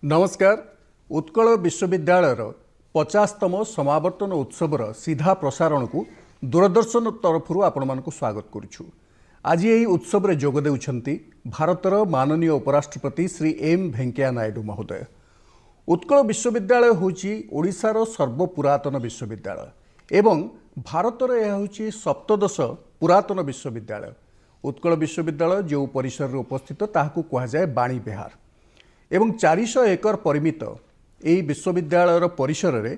नमस्कार। उत्कल विश्वविद्यालय 50तम समावर्तन उत्सवर सीधा प्रसारण को दूरदर्शन तरफ आपण स्वागत करुछु। आज यही उत्सव में जोग देउछंती भारतर माननीय उपराष्ट्रपति श्री एम वेंकैया नायडू महोदय। उत्कल विश्वविद्यालय होची ओडिशार सर्वपुरातन विश्वविद्यालय एवं भारतर यह होची सप्तदश पुरातन विश्वविद्यालय। उत्कल विश्वविद्यालय जो परिसर रे उपस्थित ताहाकू कहा जाए बाणी विहार एवं 400 एकर परिमित यही विश्वविद्यालय परिसर रे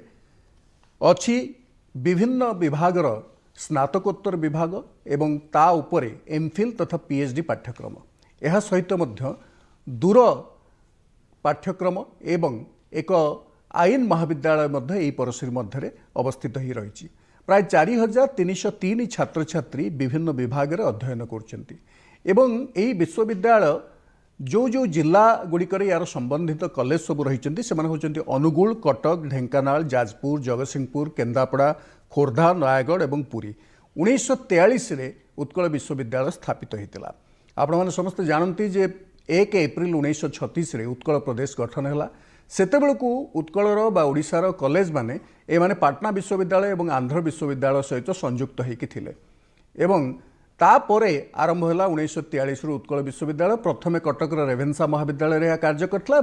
अछि विभिन्न विभागर स्नातकोत्तर विभाग एवं ता उपरे एमफिल तथा पीएचडी पाठ्यक्रम यह सहित मध्य दूर पाठ्यक्रम एवं एक आईन महाविद्यालय मध्य यही परिसर मध्य अवस्थित ही रही। प्राय 4303 छात्र छात्री विभिन्न विभाग रे अध्ययन करछंती एवं यही विश्वविद्यालय जो जो जिला गुड़िकर यार संबंधित कॉलेज सब रही से अनुगुल, कटक, ढेंकानाल, जाजपुर, जगतसिंहपुर, केन्द्रापड़ा, खोर्धा, नयागढ़ एवं पुरी। 1943 रे उत्कल विश्वविद्यालय स्थापित होता। आपण मैंने समस्त जानती जे 1 एप्रिल 1936 रे उत्कल प्रदेश गठन है। सेतेबेलकू उत्कलर बा ओडिशार कॉलेज माने ए माने पाटना विश्वविद्यालय एवं आंध्र विश्वविद्यालय सहित संयुक्त होइकि थिले एवं तापरे आरंभ है 1943 उत्कल विश्वविद्यालय प्रथमे कटक रेभेन्सा महाविद्यालय कार्य करता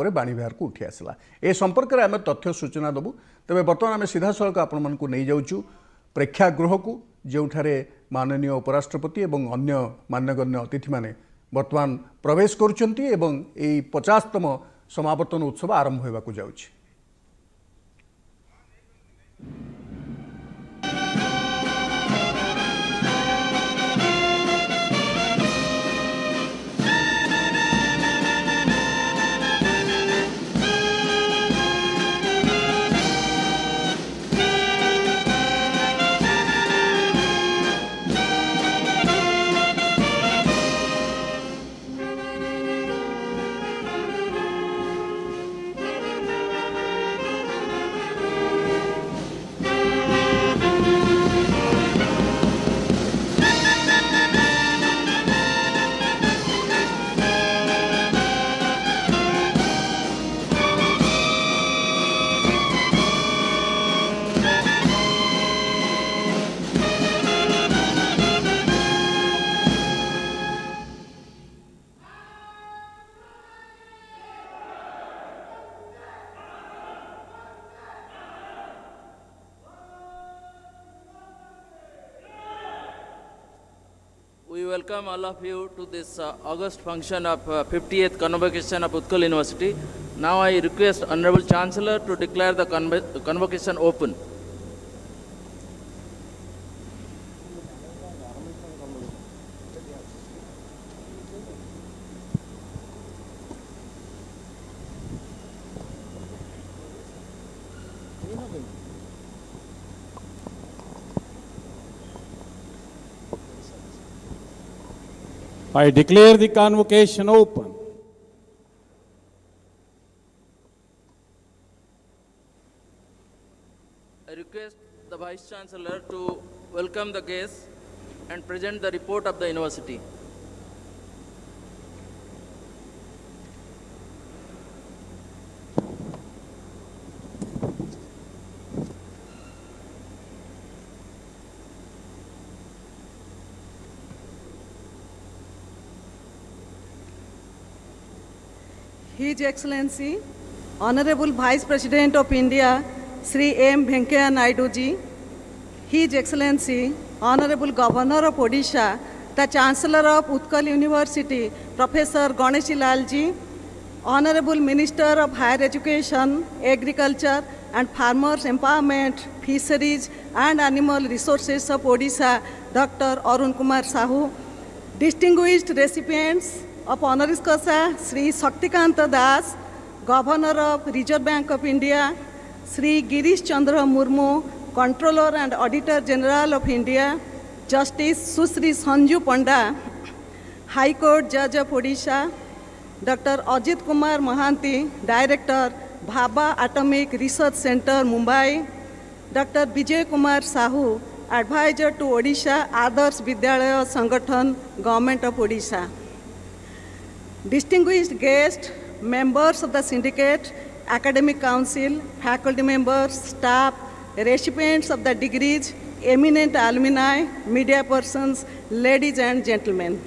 बाणी विहार को उठी आसला। ए संपर्क में आम तथ्य सूचना देबू। तेज बर्तमान आम सीधा सड़क आपण नहीं जाऊँ प्रेक्षागृह को जो माननीय उपराष्ट्रपति एवं अन्य मान्यगण्य अतिथि माने बर्तमान प्रवेश करुछंती एवं 50तम समावर्तन उत्सव आरंभ होगा जाउछि। We welcome all of you to this August function of 50th convocation of Utkal University. Now I request Honorable Chancellor to declare the convocation open. I declare the convocation open. I request the Vice Chancellor to welcome the guests and present the report of the university. His Excellency, Honorable Vice President of India, Sri M. Venkaiah Naidu ji, His Excellency, Honorable Governor of Odisha, the Chancellor of Utkal University, Professor Ganeshi Lal ji, Honorable Minister of Higher Education, Agriculture and Farmers Empowerment, Fisheries and Animal Resources of Odisha, Dr. Arun Kumar Sahu, distinguished recipients of honoris causa, Sri Shaktikanta Das, Governor of Reserve Bank of India, Sri Girish Chandra Murmu, Controller and Auditor General of India, Justice Susri Sanju Panda, High Court Judge of Odisha, Dr. Ajit Kumar Mahanti, Director, Bhabha Atomic Research Center, Mumbai, Dr. Vijay Kumar Sahu, Advisor to Odisha Adarsh Vidyalaya Sangathan, Government of Odisha. Distinguished guests, members of the syndicate, academic council, faculty members, staff, recipients of the degrees, eminent alumni, media persons, ladies and gentlemen.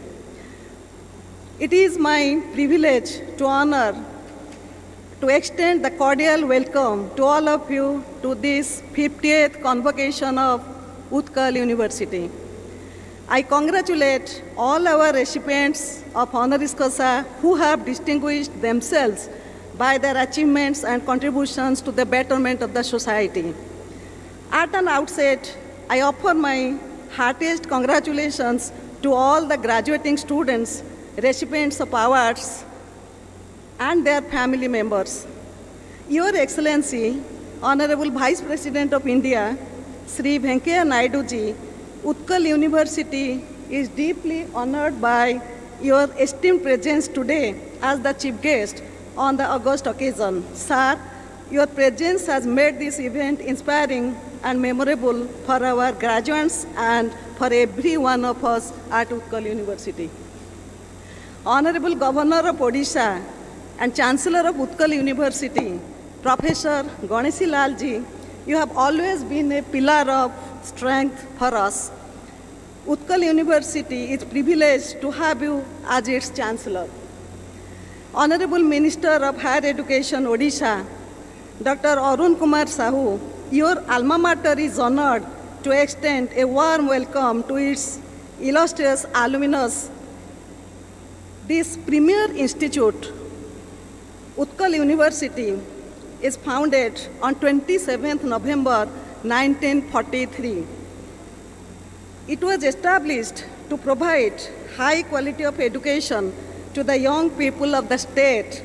It is my privilege to honor to extend the cordial welcome to all of you to this 50th convocation of Utkal University. I congratulate all our recipients of honoris causa who have distinguished themselves by their achievements and contributions to the betterment of the society. At an outset, I offer my heartiest congratulations to all the graduating students, recipients of awards, and their family members. Your Excellency, Honorable Vice President of India, Sri Venkaiah Naidu ji, Utkal University is deeply honored by your esteemed presence today as the chief guest on the August occasion. Sir, your presence has made this event inspiring and memorable for our graduates and for every one of us at Utkal University. Honorable Governor of Odisha and Chancellor of Utkal University, Professor Ganeshi Lal ji, you have always been a pillar of strength for us. Utkal University is privileged to have you as its Chancellor. Honorable Minister of Higher Education, Odisha, Dr. Arun Kumar Sahu, your alma mater is honored to extend a warm welcome to its illustrious alumnus. This premier institute, Utkal University, is founded on 27th November 1943. It was established to provide high quality of education to the young people of the state.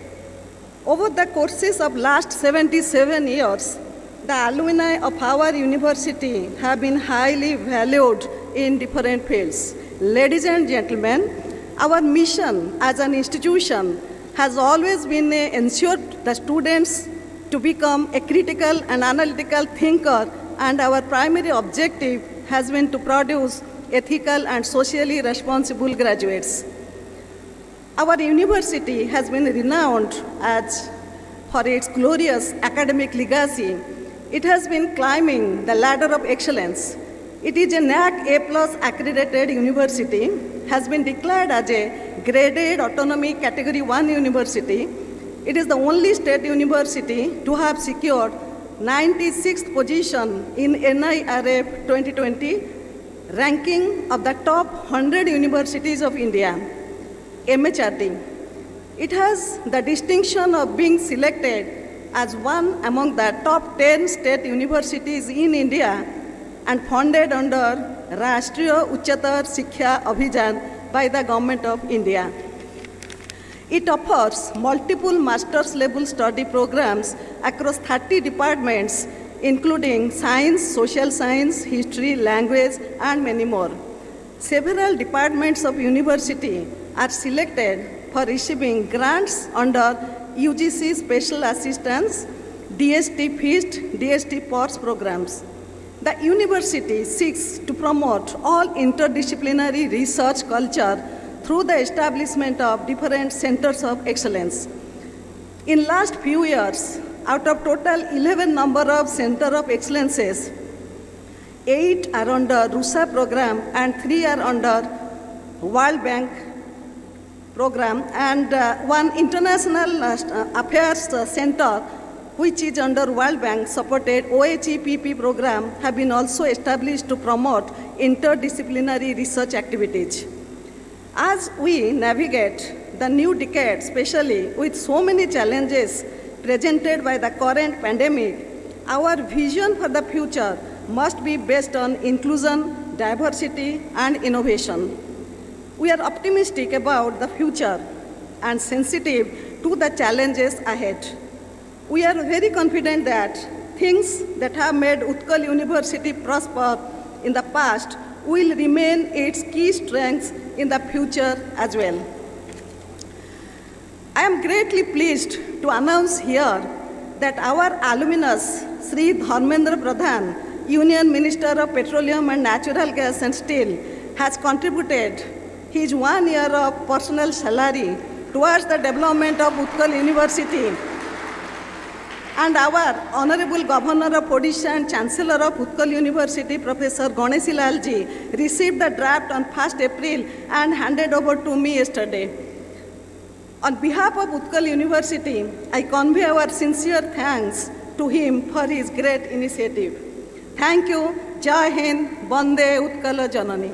Over the courses of last 77 years, the alumni of our university have been highly valued in different fields. Ladies and gentlemen, our mission as an institution has always been to ensure the students to become a critical and analytical thinker, and our primary objective has been to produce ethical and socially responsible graduates. Our university has been renowned for its glorious academic legacy. It has been climbing the ladder of excellence. It is a NAAC A+ accredited university, has been declared as a graded autonomy category 1 university. It is the only state university to have secured 96th position in NIRF 2020 ranking of the top 100 universities of India, MHRD. It has the distinction of being selected as one among the top 10 state universities in India and funded under Rashtriya Uchchatar Shiksha Abhiyan by the Government of India. It offers multiple master's level study programs across 30 departments, including science, social science, history, language, and many more. Several departments of university are selected for receiving grants under UGC Special Assistance, DST FEAST, DST PORS programs. The university seeks to promote all interdisciplinary research culture through the establishment of different centers of excellence. In last few years, out of total 11 number of center of excellences, 8 are under RUSA program and 3 are under World Bank program, and one international affairs center which is under World Bank supported OHEPP program have been also established to promote interdisciplinary research activities. As we navigate the new decade, especially with so many challenges presented by the current pandemic, our vision for the future must be based on inclusion, diversity, and innovation. We are optimistic about the future and sensitive to the challenges ahead. We are very confident that things that have made Utkal University prosper in the past will remain its key strengths in the future as well. I am greatly pleased to announce here that our alumnus, Sri Dharmendra Pradhan, Union Minister of Petroleum and Natural Gas and Steel, has contributed his 1 year of personal salary towards the development of Utkal University. And our Honorable Governor of Odisha and Chancellor of Utkal University, Professor Ganesi Lal ji, received the draft on 1st April and handed over to me yesterday. On behalf of Utkal University, I convey our sincere thanks to him for his great initiative. Thank you. Jai Hind, Bande Utkala Janani.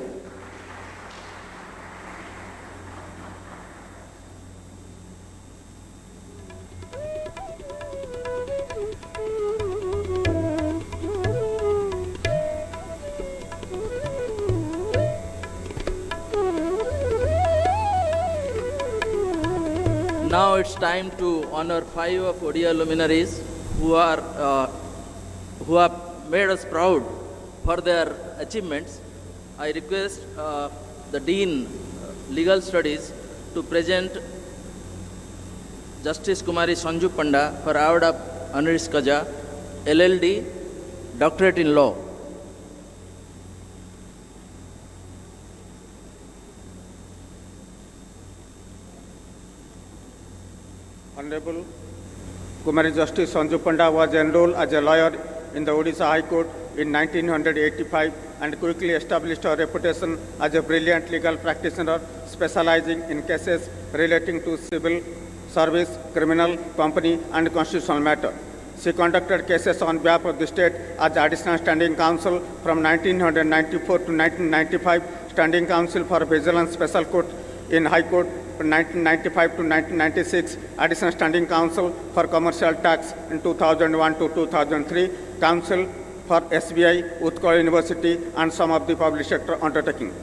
Now it's time to honor 5 of Odia luminaries who have made us proud for their achievements. I request the Dean Legal Studies to present Justice Kumari Sanju Panda for award of honoris causa, LLD, Doctorate in Law. Honorable Kumari Justice Sanju Panda was enrolled as a lawyer in the Odisha High Court in 1985 and quickly established her reputation as a brilliant legal practitioner specializing in cases relating to civil service, criminal, company and constitutional matter. She conducted cases on behalf of the state as Additional Standing Counsel from 1994 to 1995, Standing Counsel for Vigilance Special Court in High Court from 1995 to 1996, Additional Standing Counsel for Commercial Tax in 2001 to 2003, Counsel for SBI, Utkal University and some of the public sector undertaking.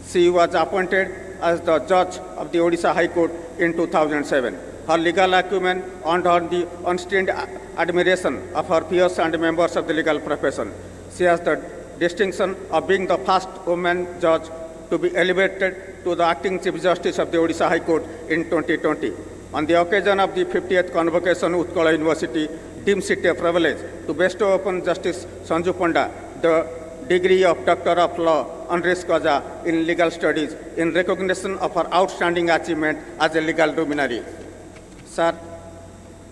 She was appointed as the judge of the Odisha High Court in 2007. Her legal acumen earned her the unstained admiration of her peers and members of the legal profession. She has the distinction of being the first woman judge to be elevated to the acting Chief Justice of the Odisha High Court in 2020. On the occasion of the 50th convocation, Utkal University deems it a privilege to bestow upon Justice Sanju Panda the degree of Doctor of Law honoris causa in Legal Studies in recognition of her outstanding achievement as a legal luminary. Sir,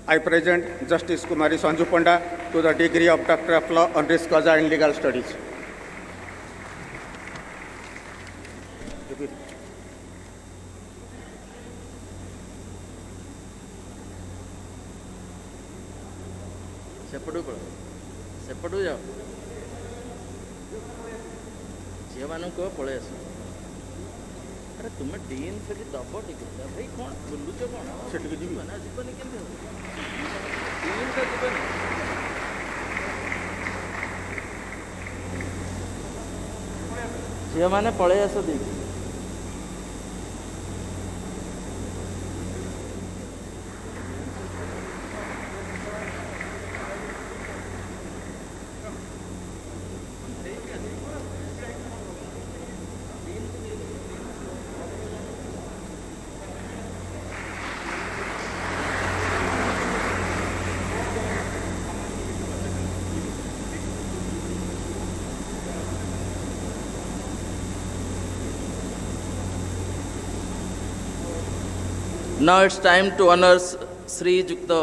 I present Justice Kumari Sanju Panda to the degree of Doctor of Law honoris causa in Legal Studies. ସେପଟୁ ଯାଅ ଝିଅମାନଙ୍କୁ ପଳେଇ ଆସ ଆରେ ତୁମେ dean ସେଠି ଦବ ଟିକେ ଭାଇ କ'ଣ ବୁଲୁଛ କ'ଣ ସେଠିକି ଯିବ ନା ଯିବନି କେମିତି ହେବ ଡିନ୍ ତ ଯିବନି ଝିଅମାନେ ପଳେଇ ଆସ ଦେଇକି Now it's time to honor Sri Jukta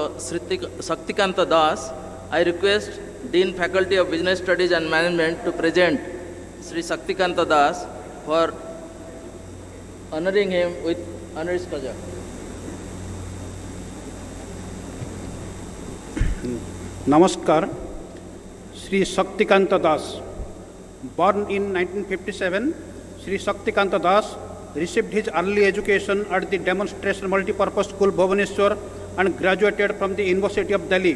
Shaktikanta Das. I request Dean Faculty of Business Studies and Management to present Sri Shaktikanta Das for honoring him with honoris causa. Namaskar. Sri Shaktikanta Das. Born in 1957, Sri Shaktikanta Das received his early education at the Demonstration Multipurpose School, Bhubaneswar, and graduated from the University of Delhi,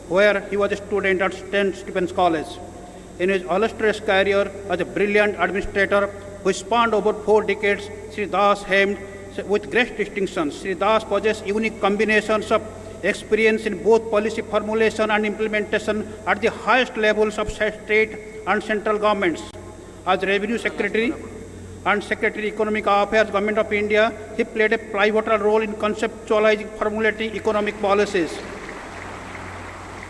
where he was a student at St. Stephen's College. In his illustrious career as a brilliant administrator who spanned over 4 decades, Sri Das held with great distinctions. Sri Das possessed unique combinations of experience in both policy formulation and implementation at the highest levels of state and central governments. As Revenue Secretary and Secretary Economic Affairs, Government of India, he played a pivotal role in conceptualizing, formulating economic policies.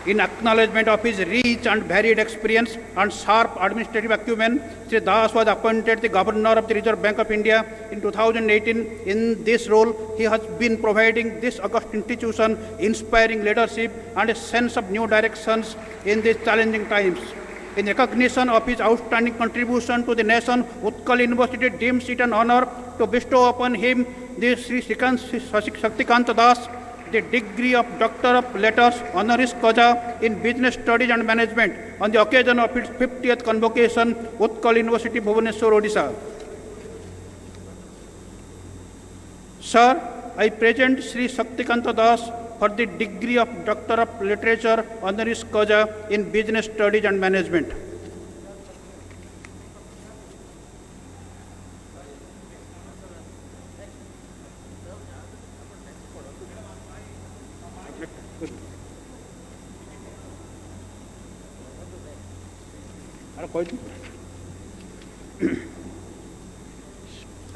In acknowledgement of his rich and varied experience and sharp administrative acumen, Sri Das was appointed the Governor of the Reserve Bank of India in 2018. In this role, he has been providing this august institution inspiring leadership and a sense of new directions in these challenging times. In recognition of his outstanding contribution to the nation, Utkal University deems it an honor to bestow upon him the Sri Shaktikanta Das the degree of Doctor of Letters honoris causa in Business Studies and Management on the occasion of its 50th convocation, Utkal University, Bhubaneswar, Odisha. Sir, I present Sri Shaktikanta Das for the degree of Doctor of Literature honoris causa in Business Studies and Management.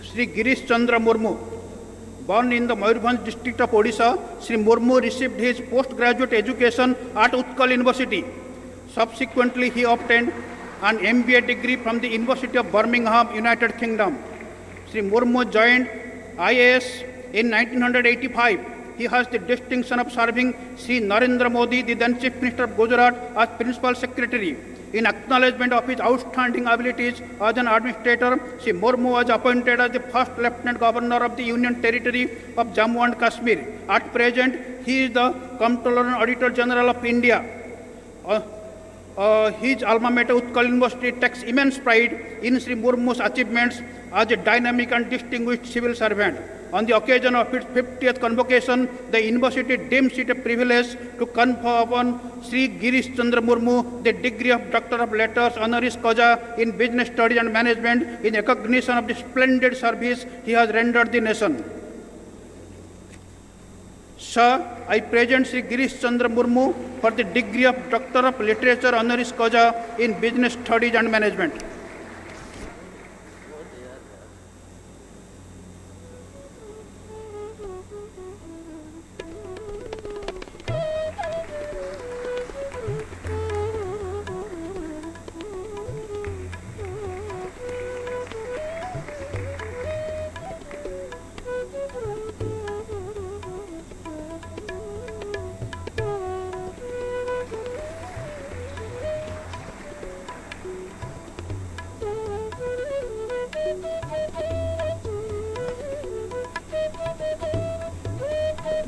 Sri Girish Chandra Murmu, born in the Mayurbhanj district of Odisha, Sri Murmu received his postgraduate education at Utkal University. Subsequently, he obtained an MBA degree from the University of Birmingham, United Kingdom. Sri Murmu joined IAS in 1985. He has the distinction of serving Sri Narendra Modi, the then Chief Minister of Gujarat, as Principal Secretary. In acknowledgement of his outstanding abilities as an administrator, Sri Murmu was appointed as the first Lieutenant Governor of the Union Territory of Jammu and Kashmir. At present, he is the Comptroller and Auditor General of India. His alma mater, Utkal University, takes immense pride in Sri Murmu's achievements as a dynamic and distinguished civil servant. On the occasion of its 50th convocation, the university deems it a privilege to confer upon Sri Girish Chandra Murmu the degree of Doctor of Letters honoris causa in Business Studies and Management in recognition of the splendid service he has rendered the nation. Sir, I present Sri Girish Chandra Murmu for the degree of Doctor of Literature honoris causa in Business Studies and Management.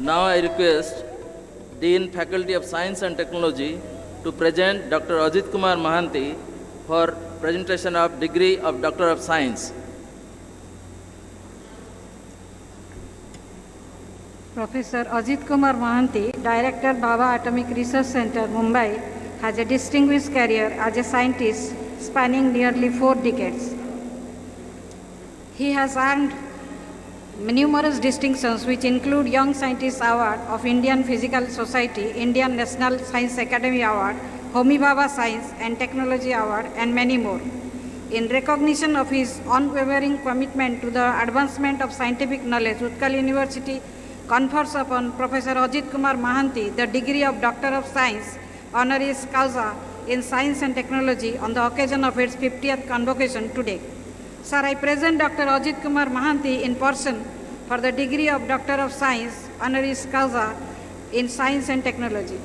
Now I request Dean Faculty of Science and Technology to present Dr. Ajit Kumar Mahanti for presentation of degree of Doctor of Science. Professor Ajit Kumar Mahanti, Director, Bhabha Atomic Research Center, Mumbai, has a distinguished career as a scientist spanning nearly 4 decades. He has earned numerous distinctions which include Young Scientist Award of Indian Physical Society, Indian National Science Academy Award, Homi Bhabha Science and Technology Award, and many more. In recognition of his unwavering commitment to the advancement of scientific knowledge, Utkal University confers upon Professor Ajit Kumar Mahanti the degree of Doctor of Science honoris causa in Science and Technology on the occasion of its 50th convocation today. Sir, I present Dr. Ajit Kumar Mahanti in person for the degree of Doctor of Science honoris causa in Science and Technology.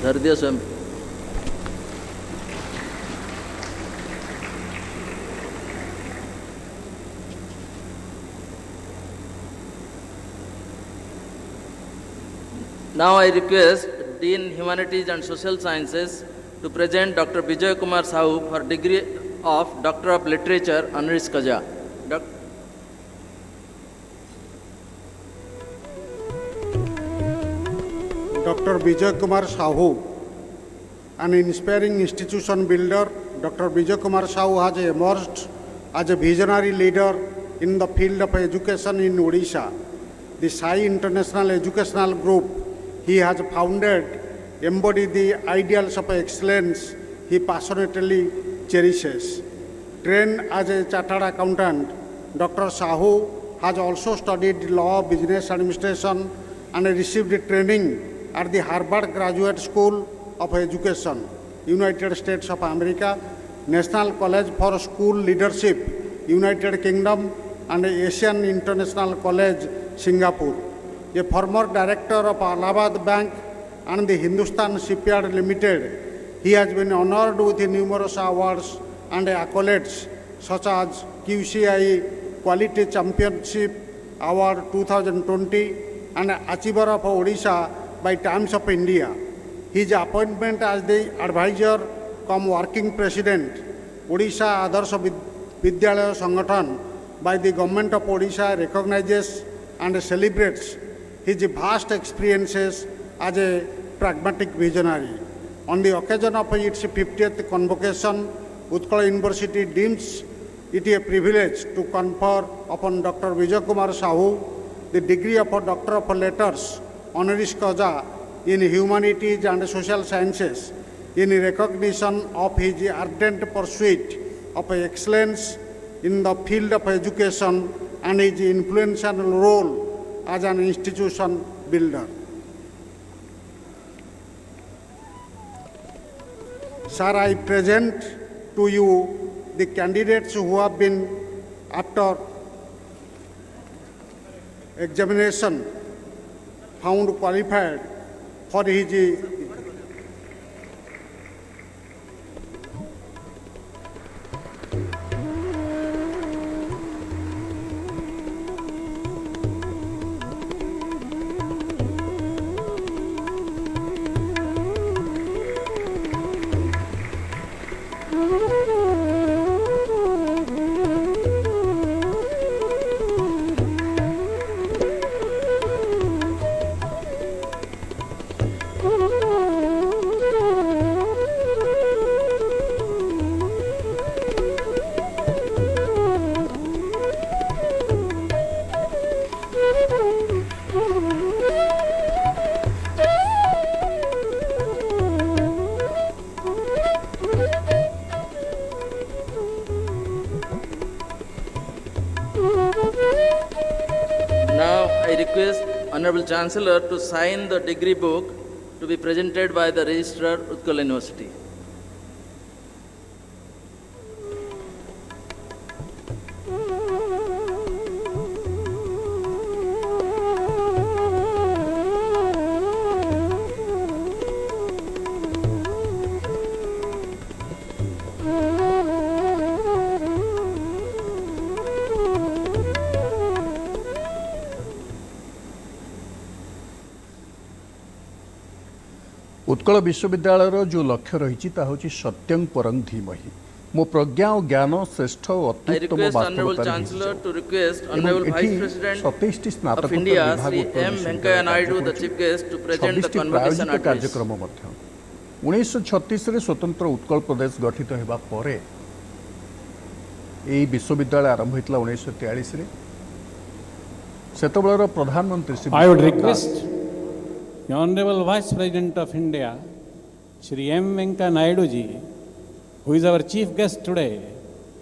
धर दिया स्वयं. Now I request Dean Humanities and Social Sciences to present Dr. Vijay Kumar Sahu for degree of Doctor of Literature honoris causa. Dr. Vijay Kumar Sahu, an inspiring institution builder. Dr. Vijay Kumar Sahu has emerged as a visionary leader in the field of education in Odisha. The Sai International Educational Group he has founded embody the ideals of excellence he passionately cherishes. Trained as a chartered accountant, Dr. Sahu has also studied law, business administration, and received training at the Harvard Graduate School of Education, United States of America, National College for School Leadership, United Kingdom, and Asian International College, Singapore. A former director of Allahabad Bank and the Hindustan Shipyard Limited, he has been honored with numerous awards and accolades such as QCI Quality Championship Award 2020 and Achiever of Odisha by Times of India. His appointment as the advisor cum working president, Odisha Adarsha Vidyalaya Sangathan by the Government of Odisha recognizes and celebrates his vast experiences as a pragmatic visionary. On the occasion of its 50th convocation, Utkal University deems it a privilege to confer upon Dr. Vijay Kumar Sahu the degree of Doctor of Letters, honoris causa in Humanities and Social Sciences in recognition of his ardent pursuit of excellence in the field of education and his influential role as an institution builder. Sir, I present to you the candidates who have been, after examination, found qualified for his Now I request Honorable Chancellor to sign the degree book to be presented by the Registrar, Utkal University. Utkal विश्वविद्यालय जो लक्ष्य रही सत्यं परं धीमहि मो प्रज्ञा और ज्ञान श्रेष्ठ और I अत्युत्तम request Honorable वास्तवता Chancellor to request Honorable Vice President 27 of स्नातकोत्तर India, विभाग Sri Utkal M. Venkaiah Naidu, the Chief Guest, to present the convocation प्रायोजित address. कार्यक्रम 1936 रे स्वतंत्र उत्कल प्रदेश गठित हेबा परे एई विश्वविद्यालय आरंभ होइतला 1943 रे सेतबेलर प्रधानमंत्री Shri I would request the Honorable Vice President of India, Shri M. Venkaiah Naidu ji, who is our chief guest today,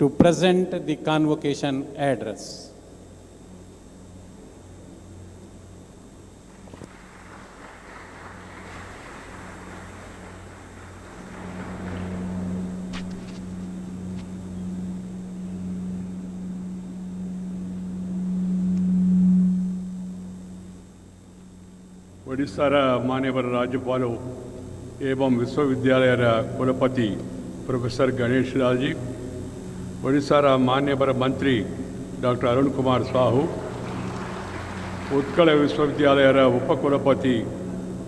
to present the convocation address. ओडिशार मान्यवर राज्यपाल एवं विश्वविद्यालय कुलपति प्रोफेसर गणेश लाल जी, ओडिशार मान्यवर मंत्री डॉक्टर अरुण कुमार साहू, उत्कल विश्वविद्यालय उपकुलपति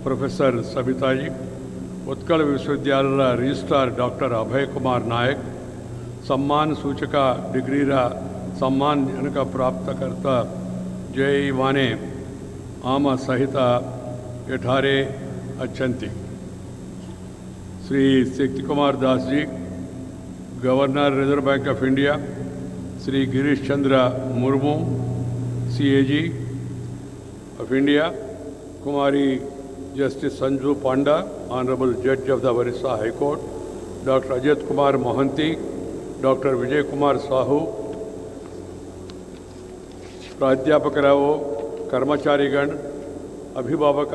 प्रोफेसर सविता जी, उत्कल विश्वविद्यालय रजिस्ट्रार डॉक्टर अभय कुमार नायक, सम्मान सूचक डिग्री सम्मानजनक प्राप्तकर्ता जय वाने आम सहित एठारे अच्छन्ति। Shri Shakti Kumar Das ji, governor Reserve Bank of India, Shri Girish Chandra Murmu, CAG of India, Kumari Justice Sanju Panda, Honorable Judge of the Orissa High Court, Dr. Ajit Kumar Mohanty, Dr. Vijay Kumar Sahu, प्राध्यापकराओ, कर्मचारीगण, अभिभावक,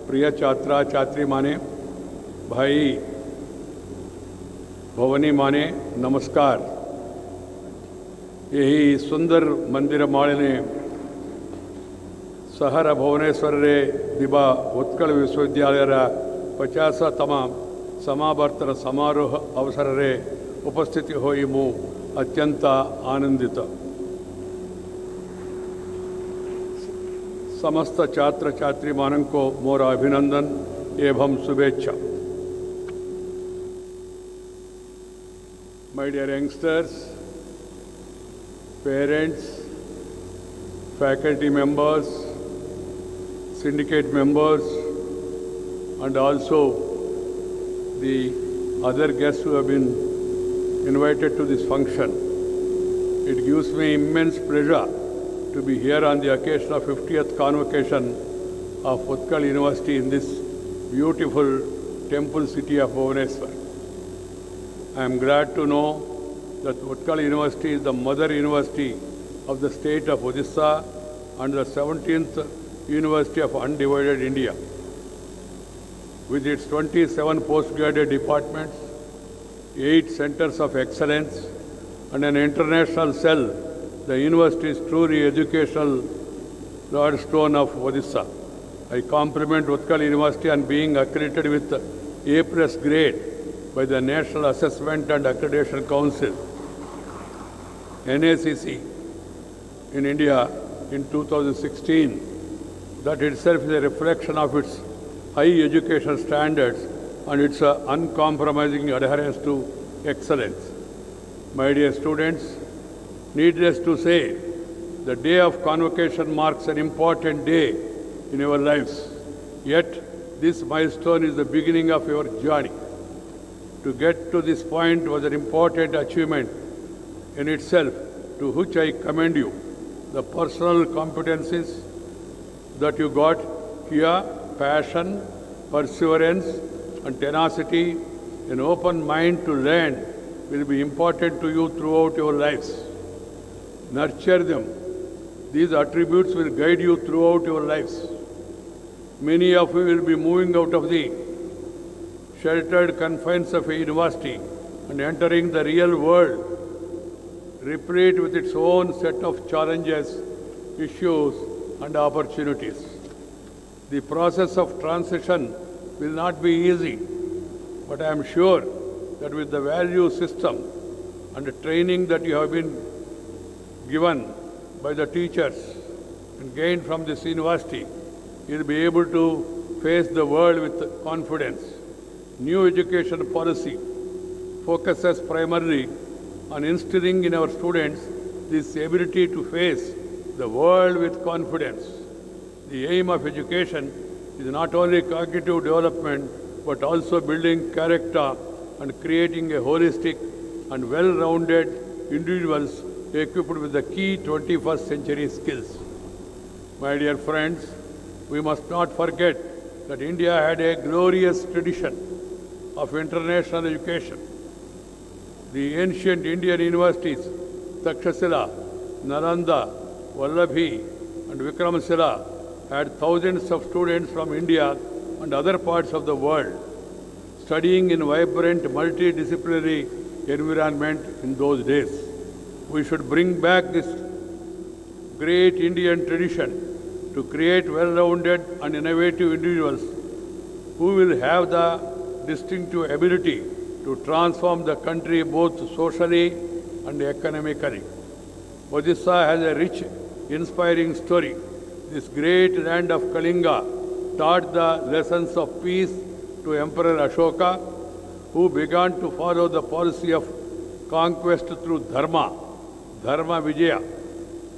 प्रिय छात्रा छात्री माने, भाई भवनी माने, नमस्कार। यही सुंदर मंदिर मालिने सहर भुवनेश्वर दिबा उत्कल विश्वविद्यालय 50तम समावर्तन समारोह अवसर रे उपस्थिति होई मु अत्यंत आनंदित। समस्त छात्र छात्री मानक मोर अभिनंदन एवं शुभेच्छा। My dear youngsters, parents, faculty members, syndicate members, and also the other guests who have been invited to this function. It gives me immense pleasure to be here on the occasion of 50th convocation of Utkal University in this beautiful temple city of Bhubaneswar. I am glad to know that Utkal University is the mother university of the state of Odisha and the 17th University of Undivided India. With its 27 postgraduate departments, 8 centers of excellence, and an international cell, the university is truly educational lodestone of Odisha. I compliment Utkal University on being accredited with A+ grade by the National Assessment and Accreditation Council, NACC, in India in 2016. That itself is a reflection of its high education standards and its uncompromising adherence to excellence. My dear students, needless to say, the day of convocation marks an important day in your lives. Yet, this milestone is the beginning of your journey. To get to this point was an important achievement in itself, to which I commend you. The personal competencies that you got here, passion, perseverance, and tenacity, an open mind to learn will be important to you throughout your lives. Nurture them. These attributes will guide you throughout your lives. Many of you will be moving out of the sheltered confines of a university and entering the real world, replete with its own set of challenges, issues, and opportunities. The process of transition will not be easy, but I am sure that with the value system and the training that you have been given by the teachers and gained from this university, you will be able to face the world with confidence. New education policy focuses primarily on instilling in our students this ability to face the world with confidence. The aim of education is not only cognitive development, but also building character and creating a holistic and well-rounded individuals equipped with the key 21st century skills. My dear friends, we must not forget that India had a glorious tradition of international education. The ancient Indian universities, Takshashila, Nalanda, Vallabhi, and Vikramshila, had thousands of students from India and other parts of the world studying in vibrant multidisciplinary environment in those days. We should bring back this great Indian tradition to create well-rounded and innovative individuals who will have the distinctive ability to transform the country both socially and economically. Odisha has a rich, inspiring story. This great land of Kalinga taught the lessons of peace to Emperor Ashoka, who began to follow the policy of conquest through Dharma Vijaya.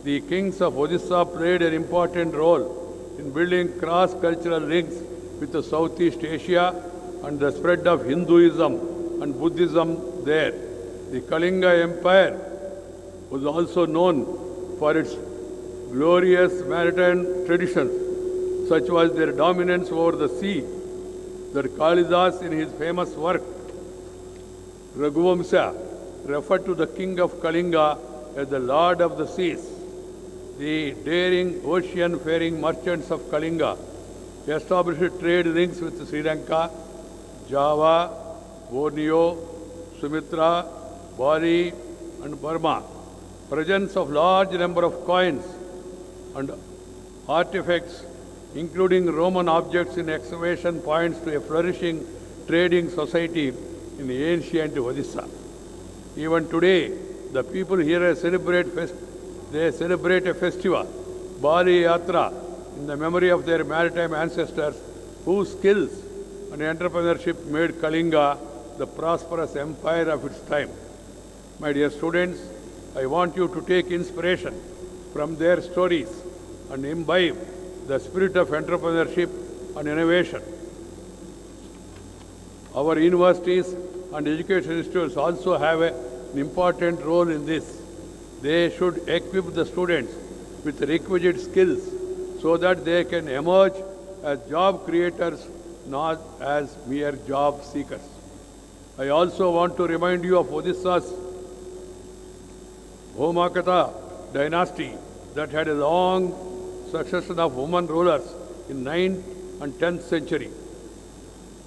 The kings of Odisha played an important role in building cross-cultural links with the Southeast Asia and the spread of Hinduism and Buddhism there. The Kalinga Empire was also known for its glorious maritime traditions, such was their dominance over the sea, that Kalidas in his famous work Raghuvamsa referred to the king of Kalinga as the lord of the seas. The daring ocean-faring merchants of Kalinga established trade links with Sri Lanka, Java, Borneo, Sumatra, Bali and Burma. Presence of large number of coins and artifacts, including Roman objects in excavation, points to a flourishing trading society in ancient Odisha. Even today, the people here celebrate a festival, Bali Yatra, in the memory of their maritime ancestors whose skills and entrepreneurship made Kalinga the prosperous empire of its time. My dear students, I want you to take inspiration from their stories and imbibe the spirit of entrepreneurship and innovation. Our universities and education institutes also have an important role in this. They should equip the students with requisite skills so that they can emerge as job creators, not as mere job seekers. I also want to remind you of Odisha's Bhaumakata dynasty that had a long succession of women rulers in 9th and 10th century.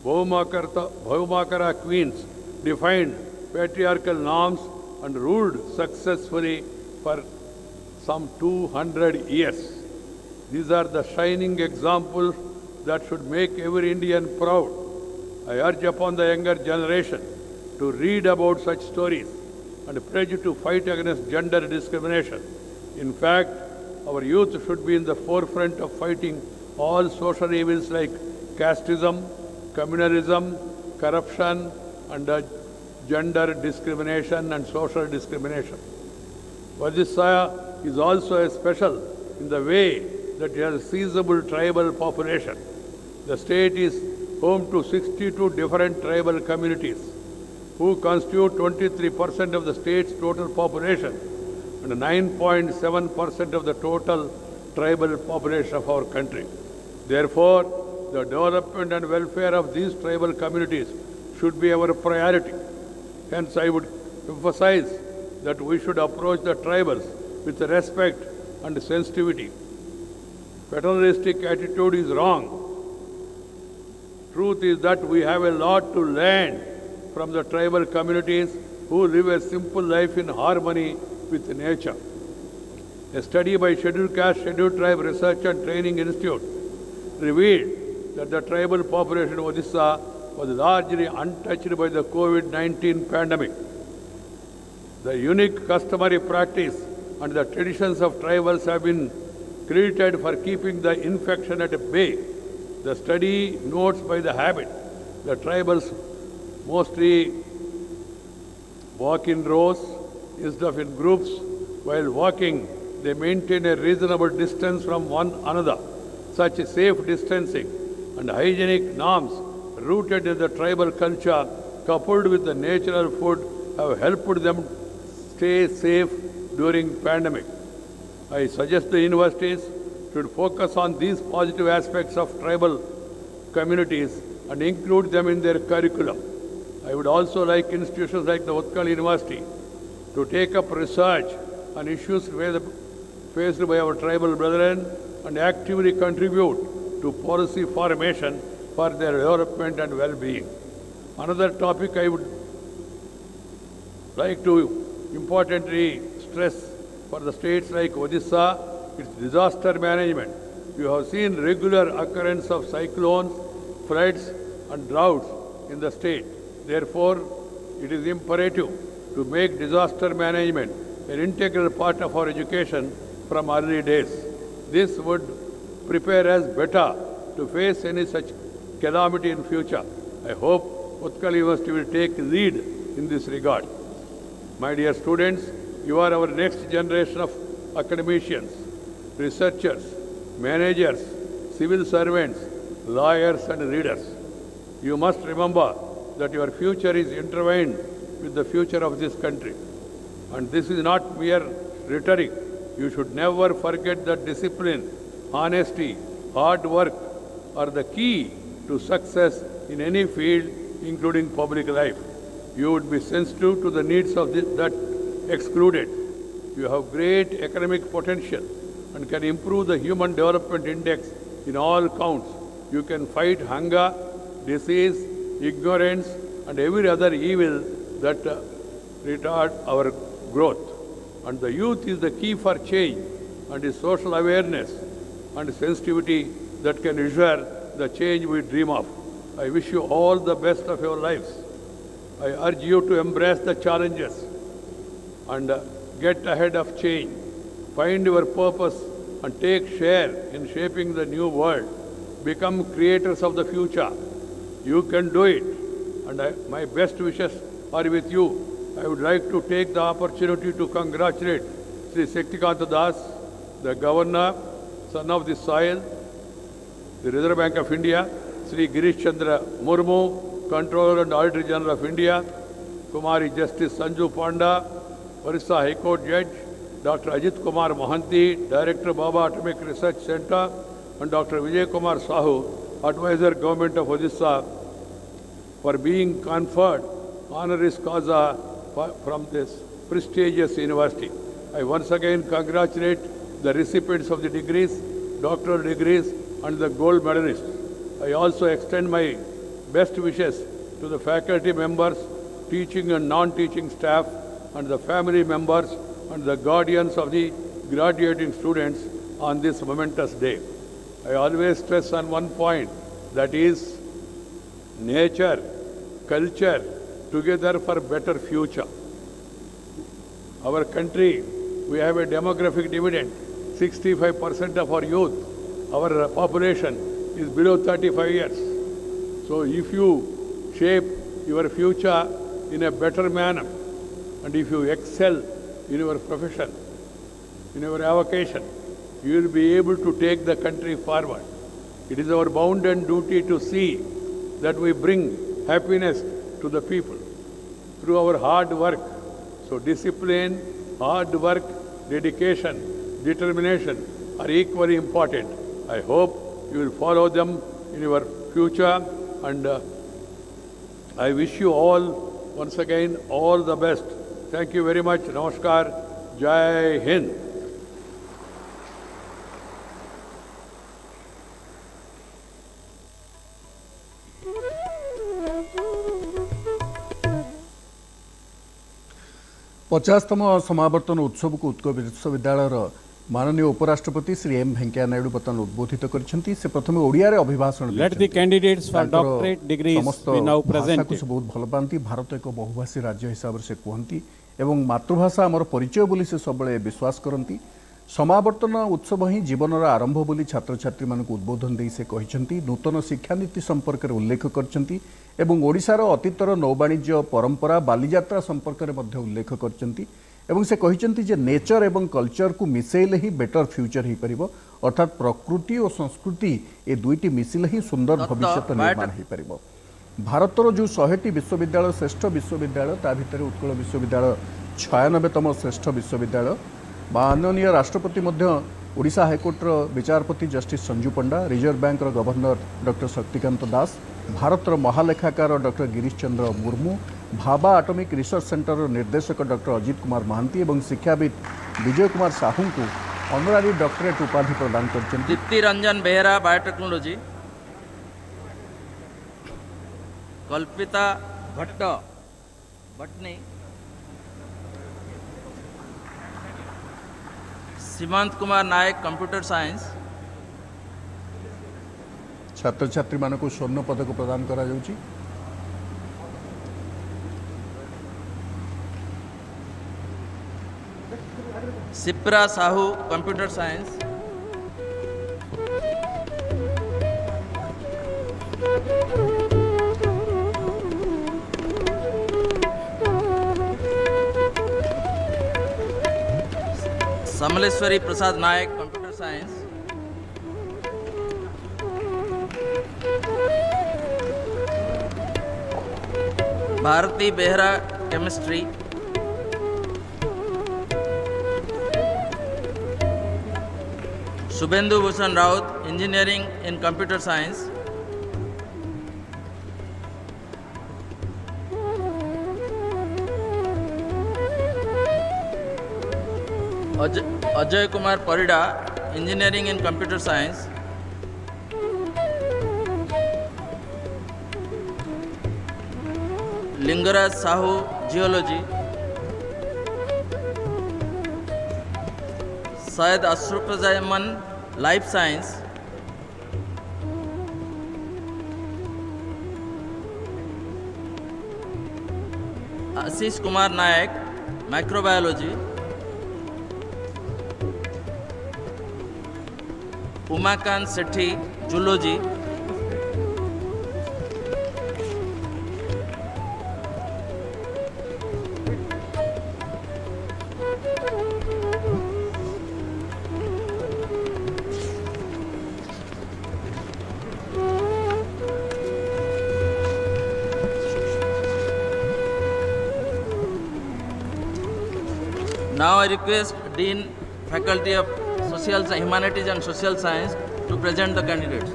Bhaumakara queens defined patriarchal norms and ruled successfully for some 200 years. These are the shining examples that should make every Indian proud. I urge upon the younger generation to read about such stories and pledge to fight against gender discrimination. In fact, our youth should be in the forefront of fighting all social evils like casteism, communalism, corruption, and gender discrimination and social discrimination. Odisha is also special in the way that it has a sizable tribal population. The state is home to 62 different tribal communities who constitute 23% of the state's total population and 9.7% of the total tribal population of our country. Therefore, the development and welfare of these tribal communities should be our priority. Hence, I would emphasize that we should approach the tribals with respect and sensitivity. Paternalistic attitude is wrong. Truth is that we have a lot to learn from the tribal communities who live a simple life in harmony with nature. A study by Scheduled Caste, Scheduled Tribe Research and Training Institute revealed that the tribal population of Odisha was largely untouched by the COVID-19 pandemic. The unique customary practice and the traditions of tribals have been credited for keeping the infection at bay. The study notes by the habit the tribals mostly walk in rows instead of in groups. While walking, they maintain a reasonable distance from one another. Such safe distancing and hygienic norms rooted in the tribal culture coupled with the natural food have helped them stay safe during pandemic. I suggest the universities should focus on these positive aspects of tribal communities and include them in their curriculum. I would also like institutions like the Utkal University to take up research on issues faced by our tribal brethren and actively contribute to policy formation for their development and well-being. Another topic I would like to importantly stress for the states like Odisha is disaster management. You have seen regular occurrence of cyclones, floods and droughts in the state. Therefore, it is imperative to make disaster management an integral part of our education from early days. This would prepare us better to face any such calamity in future. I hope Utkal University will take lead in this regard. My dear students, you are our next generation of academicians, researchers, managers, civil servants, lawyers and readers. You must remember that your future is intertwined with the future of this country. And this is not mere rhetoric. You should never forget that discipline, honesty, hard work are the key to success in any field, including public life. You would be sensitive to the needs of that excluded. You have great economic potential and can improve the Human Development Index in all counts. You can fight hunger, disease, ignorance, and every other evil that retard our growth. And the youth is the key for change and is social awareness and sensitivity that can ensure the change we dream of. I wish you all the best of your lives. I urge you to embrace the challenges and get ahead of change. Find your purpose and take share in shaping the new world. Become creators of the future. You can do it. And my best wishes are with you. I would like to take the opportunity to congratulate Sri Shaktikanta Das, the Governor, son of the soil, the Reserve Bank of India, Sri Girish Chandra Murmu, Controller and Auditor General of India, Kumari Justice Sanju Panda, Orissa High Court Judge, Dr. Ajit Kumar Mohanty, Director Baba Atomic Research Center, and Dr. Vijay Kumar Sahu, Advisor Government of Odisha, for being conferred honoris causa from this prestigious university. I once again congratulate the recipients of the degrees, doctoral degrees, and the gold medalists. I also extend my best wishes to the faculty members, teaching and non-teaching staff, and the family members and the guardians of the graduating students on this momentous day. I always stress on one point, that is nature, culture, together for better future. Our country, we have a demographic dividend. 65% of our youth, our population is below 35 years. So if you shape your future in a better manner, and if you excel in your profession, in your avocation, you will be able to take the country forward. It is our bounden duty to see that we bring happiness to the people through our hard work. So discipline, hard work, dedication, determination are equally important. I hope you will follow them in your future, and I wish you all, once again, all the best. Thank you very much. Namaskar. Jai Hind. पचासतम समावर्तन उत्सव को उत्कल विश्वविद्यालय माननीय उपराष्ट्रपति Shri M Venkaiah Naidu बर्तमान उद्बोधित करछंती से प्रथम ओडिया रे अभिभाषण Let the candidates for doctorate degrees be now भाषा को presented. से बहुत भल पाती भारत एक बहुभाषी राज्य हिसाब से कहती एवं मातृभाषा आमर परिचय बोली से सबले विश्वास करती समावर्तन उत्सव ही जीवनर आरंभ बोली छात्र छात्री मानक उद्बोधन दे से कहते नूतन शिक्षानीति संपर्क में उल्लेख करछंती एवं ओडिशार अतीतर नौवाणिज्य परंपरा बालीजात्रा संपर्क में उल्लेख करछंती एवं से कहते जे नेचर एवं कल्चर को मिसेले ही बेटर फ्यूचर हो पारिबो अर्थात प्रकृति और संस्कृति ए दुईटी मिसिले ही सुंदर भविष्य निर्माण हो पारिबो भारतर जो 100टी विश्वविद्यालय श्रेष्ठ विश्वविद्यालय ता भितर उत्कल विश्वविद्यालय 96तम श्रेष्ठ विश्वविद्यालय माननीय राष्ट्रपति मध्य ओडिशा हाईकोर्टर विचारपति justice Sanju Panda Reserve Bank governor doctor Shaktikanta Das भारतर महालेखाकार doctor Girish Chandra Murmu Bhabha atomic research centre निर्देशक डॉक्टर अजित कुमार महांती और शिक्षाविद विजय कुमार साहू को ऑनरारी डॉक्टरेट उपाधि प्रदान कर दीप्ति रंजन बेहरा बायोटेक्नोलॉजी, कल्पिता भट्ट भट्टनी, सीमांत कुमार नायक कंप्यूटर साइंस, छात्र छात्री मानक स्वर्ण पदक प्रदान करा जाउची। Sipra Sahu computer science, Samaleswari Prasad Nayak computer science, Bharati Behra, Chemistry. Subhendu Bhushan Raut, Engineering in Computer Science. Ajay Kumar Parida, Engineering in Computer Science. Lingaraj Sahu, Geology. Syed Ashrafuzzaman, Life Science. Ashish Kumar Nayak, Microbiology. Umakant Sethi, Zoology. Now I request Dean, Faculty of Humanities and Social Science to present the candidates.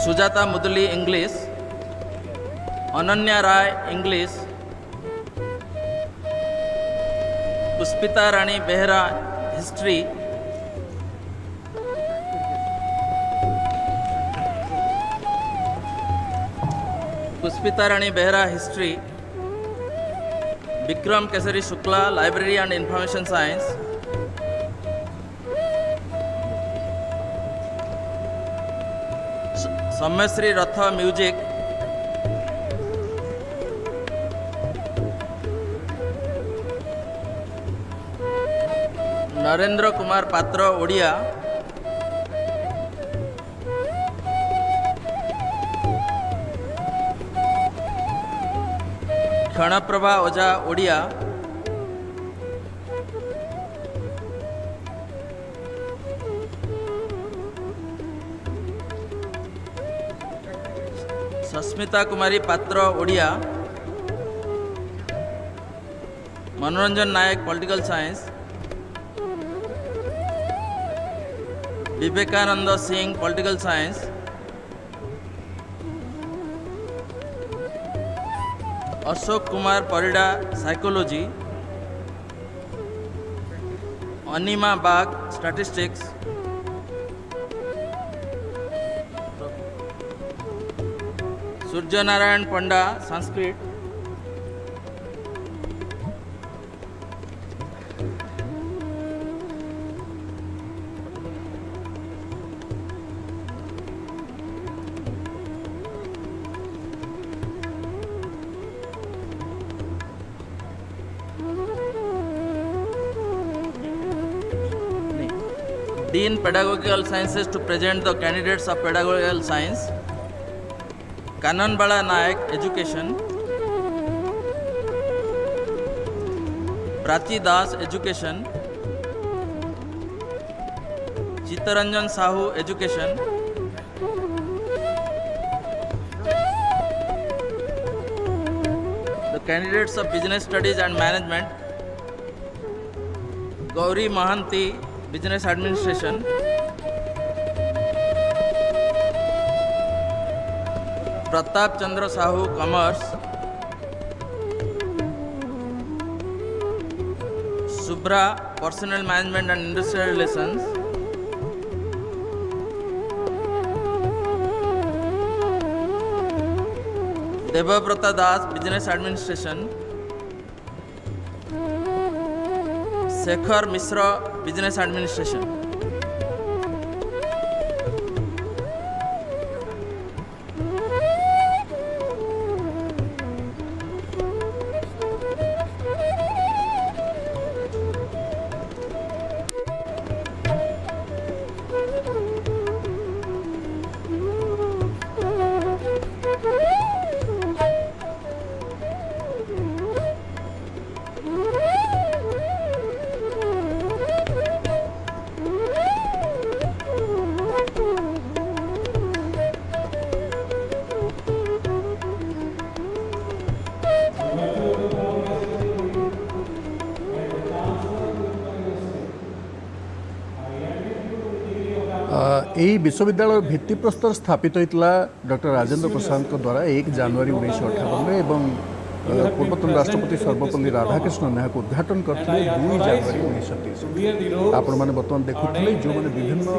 Sujata Mudli, English. Ananya Rai, English. Puspita Rani Behra, History. Puspita Rani Behra, History. Bikram Kesari Shukla, Library and Information Science. Samyasri Ratha, Music. Narendra Kumar Patra, Odia. Khanaprabha Oja, Odia. Sasmita Kumari Patra, Odia. Manoranjan Nayak, Political Science. Vivekananda Singh, Political Science. Ashok Kumar Parida, Psychology. Anima Bagh, Statistics. Surya Narayan Panda, Sanskrit. Dean Pedagogical Sciences to present the candidates of Pedagogical Science. Kananbala Nayak, Education. Prachi Das, Education. Chitaranjan Sahu, Education. The candidates of Business Studies and Management. Gauri Mahanti, Business Administration. Pratap Chandra Sahu, Commerce. Subra, Personnel Management and Industrial Relations. Debabrata Das, Business Administration. Shekhar Mishra, Business Administration. ଏହି ବିଶ୍ୱବିଦ୍ୟାଳୟର ଭିତ୍ତିପ୍ରସ୍ତର ସ୍ଥାପିତ ହୋଇଥିଲା doctor Rajendra ପ୍ରସାଦଙ୍କ ଦ୍ୱାରା 1 ଜାନୁଆରୀ 1958 ଏବଂ ପୂର୍ବତନ ରାଷ୍ଟ୍ରପତି ସର୍ବପଲ୍ଲୀ ରାଧାକୃଷ୍ଣନ ଏହାକୁ ଉଦ୍ଘାଟନ କରିଥିଲେ 2 ଜାନୁଆରୀ 1930। ଆପଣମାନେ ବର୍ତ୍ତମାନ ଦେଖୁଥିଲେ ଯେଉଁମାନେ ବିଭିନ୍ନ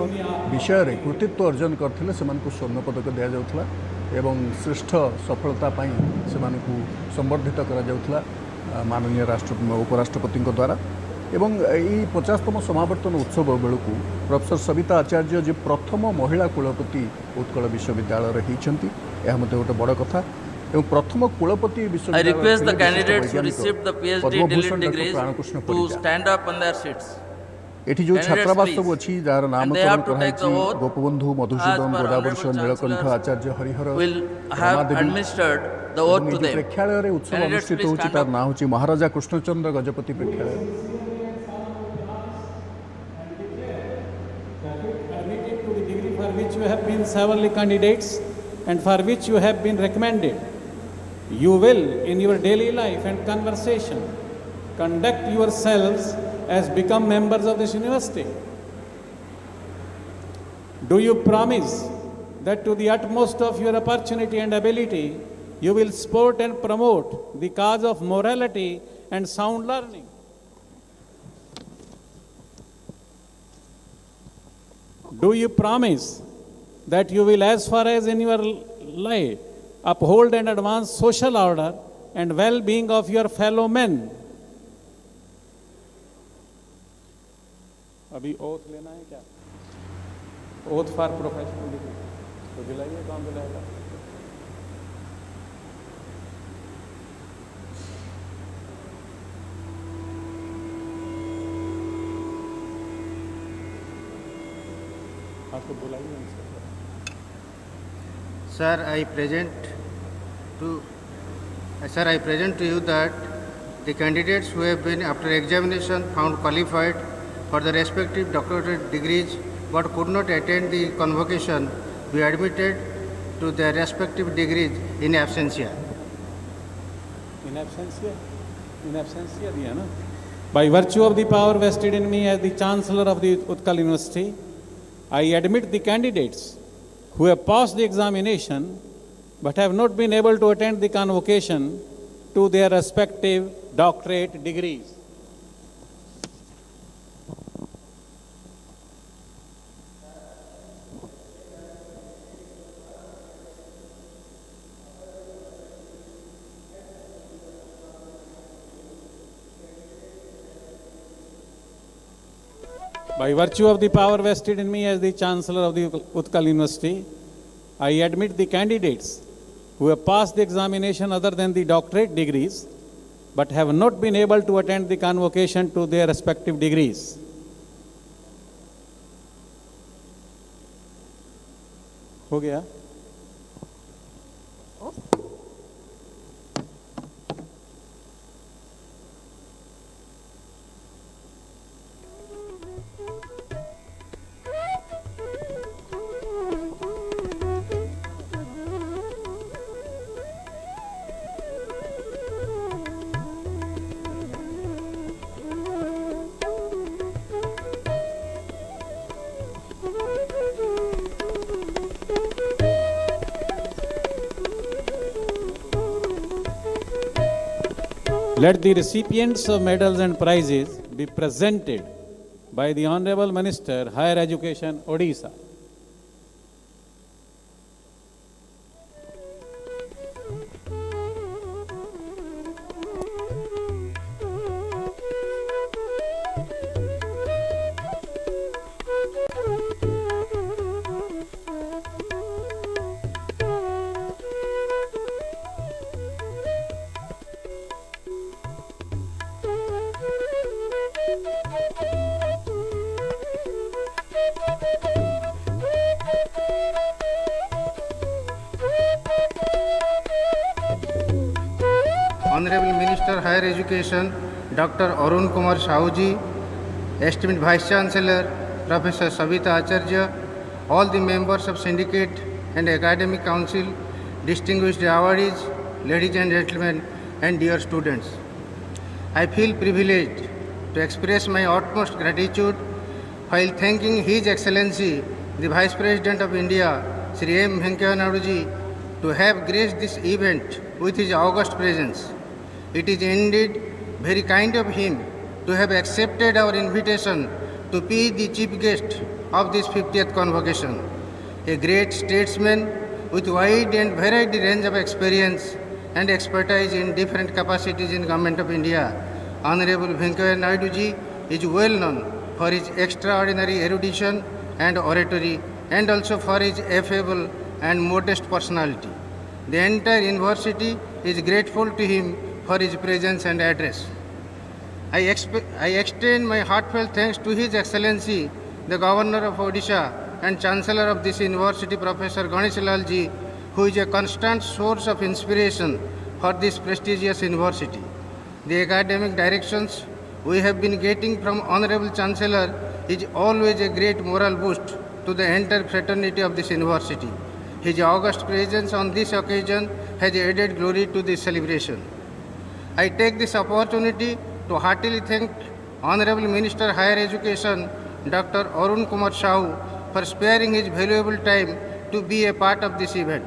ବିଷୟରେ କୃତିତ୍ୱ ଅର୍ଜନ କରିଥିଲେ ସେମାନଙ୍କୁ ସ୍ୱର୍ଣ୍ଣ ପଦକ ଦିଆଯାଉଥିଲା ଏବଂ ଶ୍ରେଷ୍ଠ ସଫଳତା ପାଇଁ ସେମାନଙ୍କୁ ସମ୍ବର୍ଦ୍ଧିତ କରାଯାଉଥିଲା ମାନନୀୟ ଉପରାଷ୍ଟ୍ରପତିଙ୍କ ଦ୍ୱାରା। এবং এই 50তম সমাবর্তন উৎসব বেড়ে প্রফেসর সবিতা আচার্য যে প্রথম মহিলা কুলপতি উৎকল বিশ্ববিদ্যালয়ের হয়েছেন এ মধ্যে গোটে বড় কথা এবং প্রথম কুলপতি I request the candidates who received the PhD DLED degrees to stand up on their seats. এটি যে ছাত্রাবাস please. সব অছি যার And they নামকরণ have to করা take the হয়েছে oath Gopabandhu Madhusudan as per গোদাবর্ষ Honorable Nilkantha Chancellor Acharya Harihar will have Rama Devi administered the oath to them. প্রেক্ষালয়ের উৎসব Candidates, অনুষ্ঠিত please হচ্ছে stand তার up. নাম হচ্ছে মহারাজা কৃষ্ণচন্দ্র গজপতি প্রেক্ষালয়। Admitted to the degree for which you have been severally candidates and for which you have been recommended, you will, in your daily life and conversation, conduct yourselves as become members of this university. Do you promise that to the utmost of your opportunity and ability, you will support and promote the cause of morality and sound learning? Do you promise that you will, as far as in your life, uphold and advance social order and well-being of your fellow men? अभी oath लेना है क्या? Oath for professional degree तो दिलाइए, कौन दिलाएगा? आपको बुलाइए उनसे। Sir, I present to you that the candidates who have been, after examination, found qualified for the respective doctorate degrees but could not attend the convocation be admitted to their respective degrees in absentia. In absentia दिया ना? By virtue of the power vested in me as the Chancellor of the Utkal University, I admit the candidates who have passed the examination but have not been able to attend the convocation to their respective doctorate degrees. By virtue of the power vested in me as the Chancellor of the Utkal University, I admit the candidates who have passed the examination other than the doctorate degrees but have not been able to attend the convocation to their respective degrees. हो गया? Let the recipients of medals and prizes be presented by the Honorable Minister, Higher Education, Odisha. Honorable Minister, Higher Education, Dr. Arun Kumar Sahuji, esteemed Vice Chancellor, Professor Sabita Acharya, all the members of Syndicate and Academic Council, distinguished awardees, ladies and gentlemen, and dear students. I feel privileged to express my utmost gratitude while thanking His Excellency the Vice President of India, Sri M. Venkaiah Naidu ji, to have graced this event with his august presence. It is indeed very kind of him to have accepted our invitation to be the chief guest of this 50th convocation. A great statesman with wide and varied range of experience and expertise in different capacities in Government of India, Honorable Venkaiah Naidu ji is well known for his extraordinary erudition and oratory, and also for his affable and modest personality. The entire university is grateful to him for his presence and address. I extend my heartfelt thanks to His Excellency, the Governor of Odisha and Chancellor of this university, Professor Ganesh Lal ji, who is a constant source of inspiration for this prestigious university. The academic directions we have been getting from Honorable Chancellor is always a great moral boost to the entire fraternity of this university. His august presence on this occasion has added glory to this celebration. I take this opportunity to heartily thank Honorable Minister Higher Education, Dr. Arun Kumar Sahu, for sparing his valuable time to be a part of this event.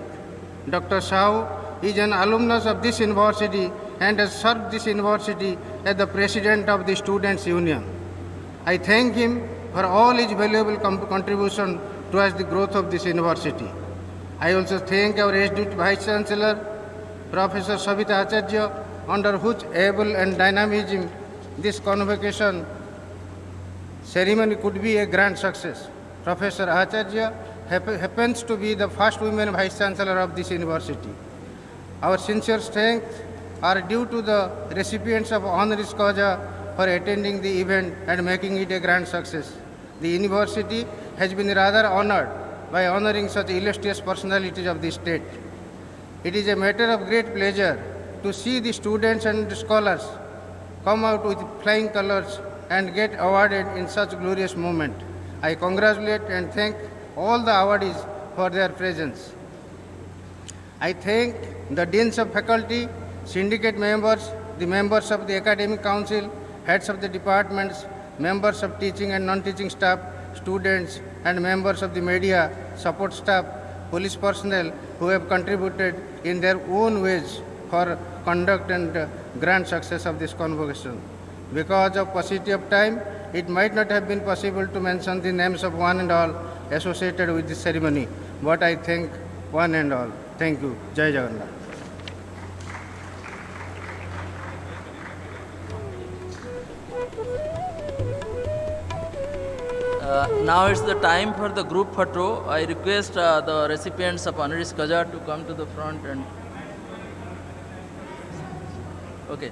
Dr. Sahu is an alumnus of this university and has served this university as the President of the Students' Union. I thank him for all his valuable contribution towards the growth of this university. I also thank our esteemed Vice Chancellor, Professor Savita Acharya, under whose able and dynamism this convocation ceremony could be a grand success. Professor Acharya happens to be the first woman Vice Chancellor of this university. Our sincere thanks are due to the recipients of honoris causa for attending the event and making it a grand success. The university has been rather honored by honoring such illustrious personalities of the state. It is a matter of great pleasure to see the students and scholars come out with flying colors and get awarded in such glorious moment. I congratulate and thank all the awardees for their presence. I thank the deans of faculty, syndicate members, the members of the academic council, heads of the departments, members of teaching and non-teaching staff, students and members of the media, support staff, police personnel who have contributed in their own ways for conduct and grand success of this convocation. Because of paucity of time, it might not have been possible to mention the names of one and all associated with this ceremony, but I thank one and all. Thank you. Jai Jagannath. Now it's the time for the group photo. I request the recipients of honoris causa to come to the front and okay.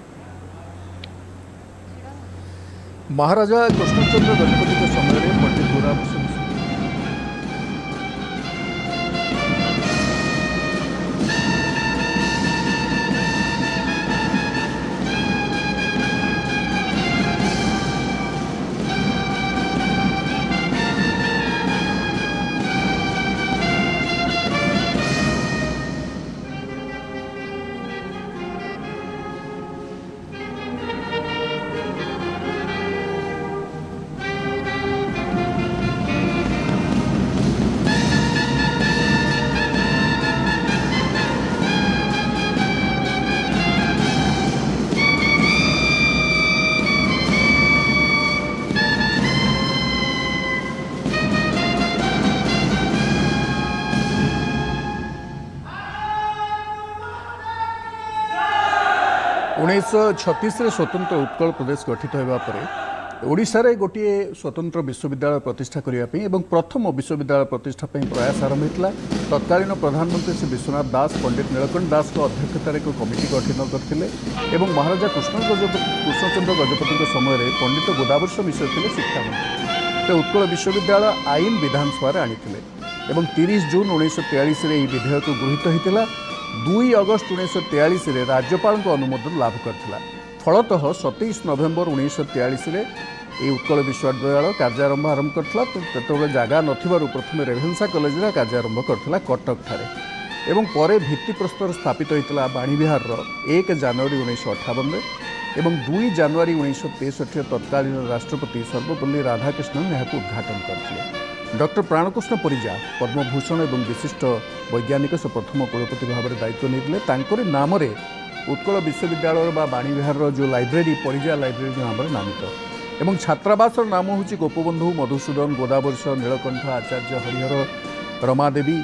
महाराजा कृष्णचंद्र गजपति के समय में पंडित गोराभूषण उन्नीस छत्तीस स्वतंत्र उत्कल प्रदेश गठित होगा ओडिशारे गोटे स्वतंत्र विश्वविद्यालय प्रतिष्ठा करने और प्रथम विश्वविद्यालय प्रतिष्ठा प्रयास आरंभ होता। तत्कालीन प्रधानमंत्री श्री विश्वनाथ दास पंडित नीलकंठ दास अध्यक्षतार एक कमिटी गठन करते महाराजा कृष्णचंद्र गजपति समय पंडित गोदावरीश मिश्र थे शिक्षामंत्री। तो उत्कल विश्वविद्यालय आईन विधानसभा आनी 30 जून 1943 विधेयक गृहीत होता। 2 अगस्त 1943 राज्यपाल अनुमोदन लाभ करथिला। फलतः 27 नवेम्बर 1943 ये उत्कल विश्वविद्यालय कार्यारंभ आरंभ करथिला। तो जगह नथिबारु प्रथम रेभेन्सा कॉलेज कार्यारंभ करथिला कटक ठारे एवं परे भित्तिप्रस्तर स्थापित होइतिला बाणीविहार 1 जनवरी 1958 एवं 2 जनवरी 1963 तत्कालीन राष्ट्रपति सर्वपल्ली राधाकृष्णन यहाँ उद्घाटन करथिले। डॉक्टर प्राणकृष्ण परिजा पद्मभूषण और विशिष्ट वैज्ञानिक से प्रथम कुलपति भाव में दायित्व नहीं नाम उत्कल विश्वविद्यालय बा बाणीविहार जो लाइब्रेरी परिजा लाइब्रेरी नाम नामित एवं छात्रावास नाम हूँ गोपबंधु मधुसूदन गोदावर्ष नीलकंठ आचार्य हरिहर रमादेवी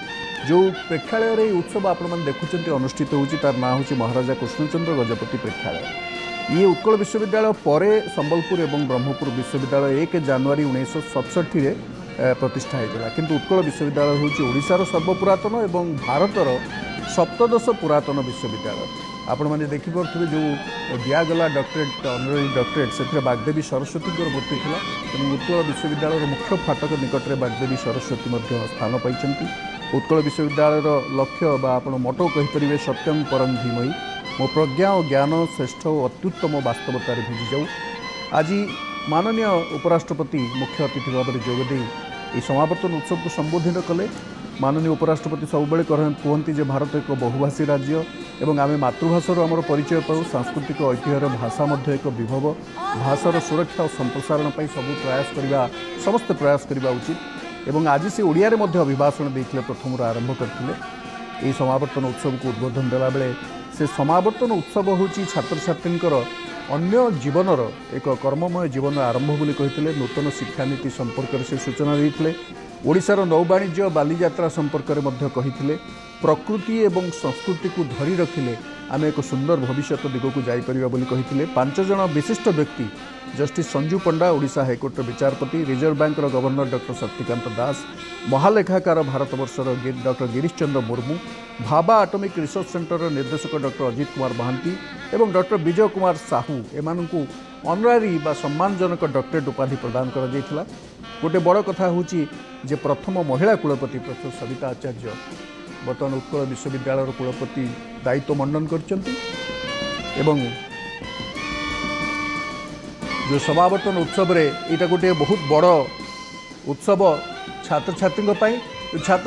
जो प्रेक्षालय उत्सव आपण देखुं अनुष्ठित होतार ना हूँ महाराजा कृष्णचंद्र गजपति प्रेक्षालय ये उत्कल विश्वविद्यालय पर संबलपुर और ब्रह्मपुर विश्वविद्यालय 1 जनवरी 1967 प्रतिष्ठा होता किंतु उत्कल विश्वविद्यालय हूँ ओडिशार सर्वपुरातन और भारतर सप्तदश पुरातन विश्वविद्यालय आपण मैंने देखिपे जो दिगला डॉक्टरेट ऑनररी डॉक्टरेट से बागदेवी सरस्वती मूर्ति थी उत्कल विश्वविद्यालय मुख्य फाटक निकट में बागदेवी सरस्वती स्थान पाई उत्कल विश्वविद्यालय लक्ष्य आप मोटो कहीपर सत्यं परं धीमहि मो प्रज्ञा और ज्ञान श्रेष्ठ और अत्युत्तम वास्तवतार भिजी जाऊ आज माननीय उपराष्ट्रपति मुख्य अतिथि भाव में जोगदे ये समावर्तन उत्सव को संबोधित कले माननीय उपराष्ट्रपति सब कहते जे भारत एक बहुभाषी राज्य एवं आम मातृभाषार आमर परिचय पाऊ सांस्कृतिक ऐतिह्यर भाषा एक विभव भाषार सुरक्षा और संप्रसारण सब प्रयास करवा समस्त प्रयास करवा उचित एवं आज से ओडिया अभिभाषण देते प्रथम आरंभ करते समावर्तन उत्सव को उद्बोधन देला बेले से समावर्तन उत्सव हूँ छात्र छात्रींकर अन्य जीवनर एक कर्ममय जीवन आरंभ बोली कहते नूतन शिक्षानीति संपर्क से सूचना देते ओडिशार नौवाणिज्य बालीजात्रा संपर्क में कही प्रकृति एवं संस्कृति को धरी रखिले आम एक सुंदर भविष्य दिग को जापर बोली कहते 5 जन विशिष्ट व्यक्ति जस्टिस संजू पंडा ओडिशा हाईकोर्ट विचारपति Reserve Bank governor doctor Shaktikanta Das महालेखाकार भारतवर्षर doctor Girish Chandra Murmu Bhabha atomic research centre निर्देशक डॉक्टर अजित कुमार महांती एवं डॉक्टर विजय कुमार साहू एम ऑनरारी बा सम्मानजनक डॉक्टरेट उपाधि प्रदान कर गोटे बड़ कथा हूँ जे प्रथम महिला कुलपति प्रोफेसर सविता आचार्य बर्तमान उत्कल विश्वविद्यालय कुलपति दायित्व मंडन करचंती एवं जो समावर्तन उत्सव रे यहाँ गोटे बहुत बड़ उत्सव छात्र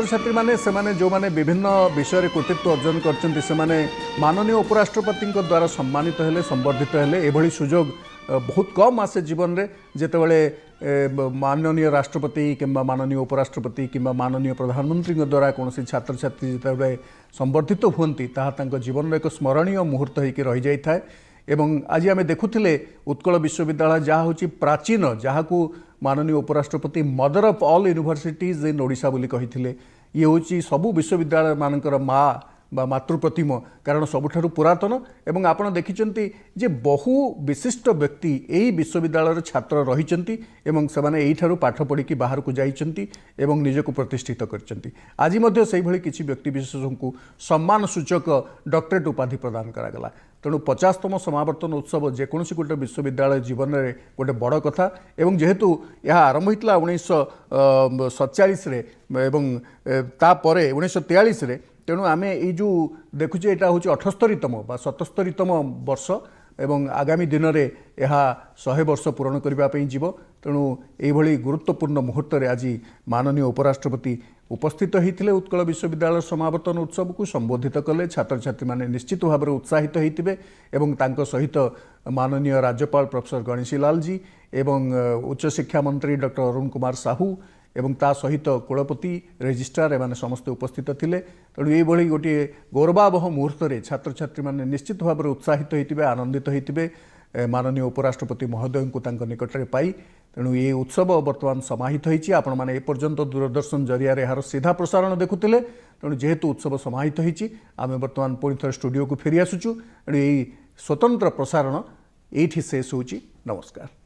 छात्री माने से माने जो माने विभिन्न विषय कृतित्व अर्जन करते माननीय उपराष्ट्रपति द्वारा सम्मानित हेले संवर्धित हेले एभली सुजोग बहुत कम आसे जीवन में जितेबाला माननीय राष्ट्रपति किंबा माननीय उपराष्ट्रपति किंबा माननीय प्रधानमंत्री द्वारा कौन छात्र छात्री जितेबाला संवर्धित हुंती ताहा जीवन में एक स्मरणीय मुहूर्त होकर रही जाए एवं आज आम देखुले उत्कल विश्वविद्यालय जहाँ हूँ प्राचीन जहाँ को माननीय उपराष्ट्रपति mother of all universities in Odisha बोली कही ये हूँ सबू विश्वविद्यालय मानकर माँ बा मातृप्रतिम कारण सबुठारु पुरातन एवं आपण देखिचंती जे बहु विशिष्ट व्यक्ति यही विश्वविद्यालय छात्र रहिचंती एवं सेमाने एही ठारु पाठ पढ़ी कि बाहर को जाइचंती एवं निजको प्रतिष्ठित करचंती आज मध्य सेही भली किछि व्यक्ति विशेषको सम्मान सूचक डॉक्टरेट उपाधि प्रदान करागला तेणु 50तम समावर्तन उत्सव जेकोसी गोटे विश्वविद्यालय जीवन में गोटे बड़ कथा एवं जेहेतु यह आरंभ होता 1947 एवं तापर 1943 तेणु आम यो देखुचे यहाँ हूँ 78तम बा 77तम वर्ष एवं आगामी दिन में यह 100 वर्ष पूरण करने जीव तेणु यही गुरुत्वपूर्ण मुहूर्त आज माननीय उपराष्ट्रपति उपस्थित होते उत्कल विश्वविद्यालय समावर्तन उत्सव को संबोधित कले छात्र छात्री मैंने निश्चित भाव में उत्साहित होते एवं तांको सहित माननीय राज्यपाल प्रोफेसर गणेशी लाल जी एवं उच्च शिक्षा मंत्री डॉक्टर अरुण कुमार साहू एवं ता सहित कुलपति रेजिस्ट्रार एमाने समस्ते उपस्थित थिले तेणु ये गोटे गौरवावह मुहूर्त में छात्र छात्री मैंने निश्चित भाव में उत्साहित होते आनंदित होते माननीय उपराष्ट्रपति महोदय को निकट में पाई तेणु ये उत्सव बर्तमान समाहित होती आपण मैंने एपर्यंत दूरदर्शन जरिया यार सीधा प्रसारण देखुले तेणु जेहेतु उत्सव समाहित होती आम बर्तमान पुणी थे स्टूडियो को फेरी आसुचु तेणु यही स्वतंत्र प्रसारण ये शेष होची। नमस्कार।